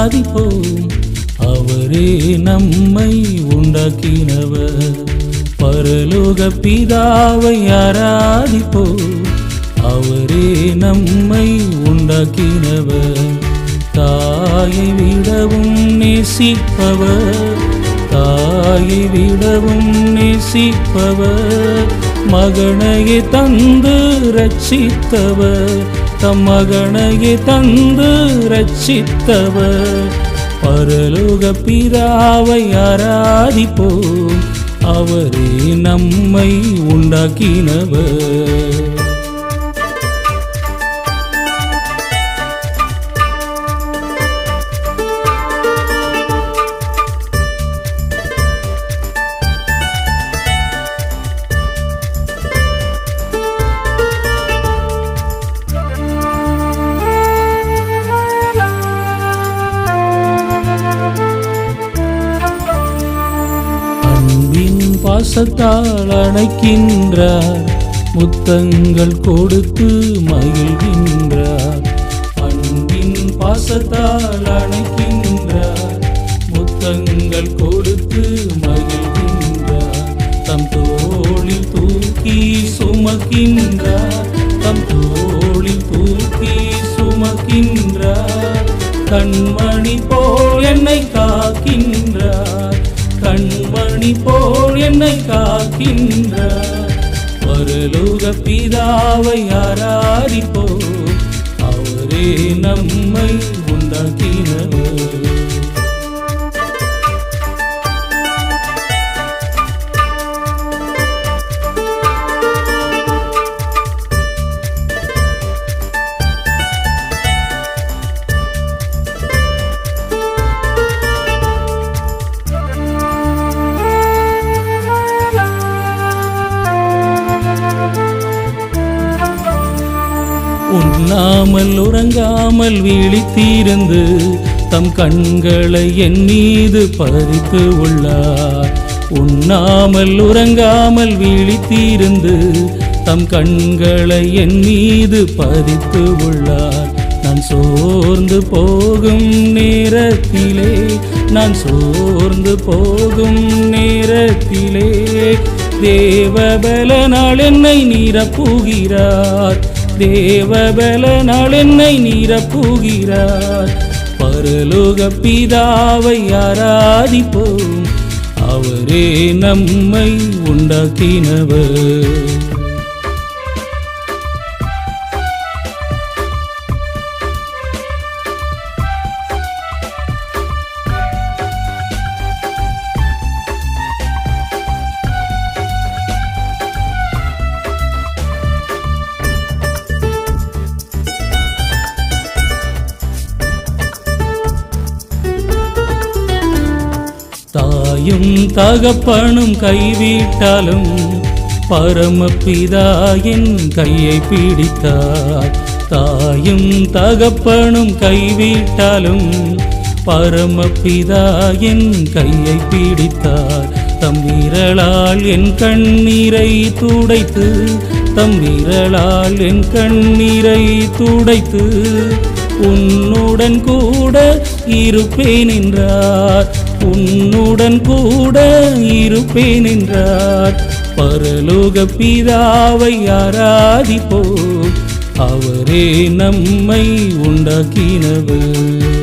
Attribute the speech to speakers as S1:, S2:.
S1: ஆராதிப்போம். அவரே நம்மை உண்டாக்கினவர். பரலோக பிதாவை ஆராதிப்போம். அவரே நம்மை உண்டாக்கினவர். தாயை விடவும் நேசிப்பவர், தாயை விடவும் நேசிப்பவர். மகனையே தந்து ரட்சித்தவர், தம் மகனையே தந்து ரட்சித்தவர். பரலோக பிதாவை ஆராதிப்போம். அவரே நம்மை உண்டாக்கினவர். பாசத்தால் அணைக்கின்றார், முத்தங்கள் கொடுத்து மகிழ்கின்றார். அன்பின் பாசத்தால் அணைக்கின்றார், முத்தங்கள் கொடுத்து மகிழ்கின்றார். தம் தோளில் தூக்கி சுமக்கின்றார், தம் தோளில் தூக்கி சுமக்கின்றார். கண்மணி போல் என்னை காக்கின்றார், கண்மணி போல் என்னை காக்கின்றார். பரலோக பிதாவை ஆராதிப்போம். அவரே நம்மை உண்டாக்கினவர். உண்ணாமல் உறங்காமல் விழித்திருந்து தம் கண்களை என் மீது பதித்து உள்ளார். உண்ணாமல் உறங்காமல் விழித்திருந்து தம் கண்களை என் மீது பதித்து உள்ளார். நான் சோர்ந்து போகும் நேரத்திலே, நான் சோர்ந்து போகும் நேரத்திலே தேவபலனால் என்னை நிரப்புகிறார், தேவபலனால் என்னை நிரப்புகிறார். பரலோக பிதாவை ஆராதிப்போம். அவரே நம்மை உண்டாக்கினவர். தாயும் தகப்பனும் கைவிட்டாலும் பரமபிதா என் கையை பிடித்தார். தாயும் தகப்பனும் கைவிட்டாலும் பரமபிதா என் கையை பிடித்தார். தம் விரலால் என் கண்ணீரை துடைத்து, தம் விரலால் என் கண்ணீரை துடைத்து உன்னுடன் கூட இருப்பேன் என்றார், உன்னுடன் கூட இருப்பேன் என்றார். பரலோக பிதாவை ஆராதிப்போம். அவரே நம்மை உண்டாக்கினவர்.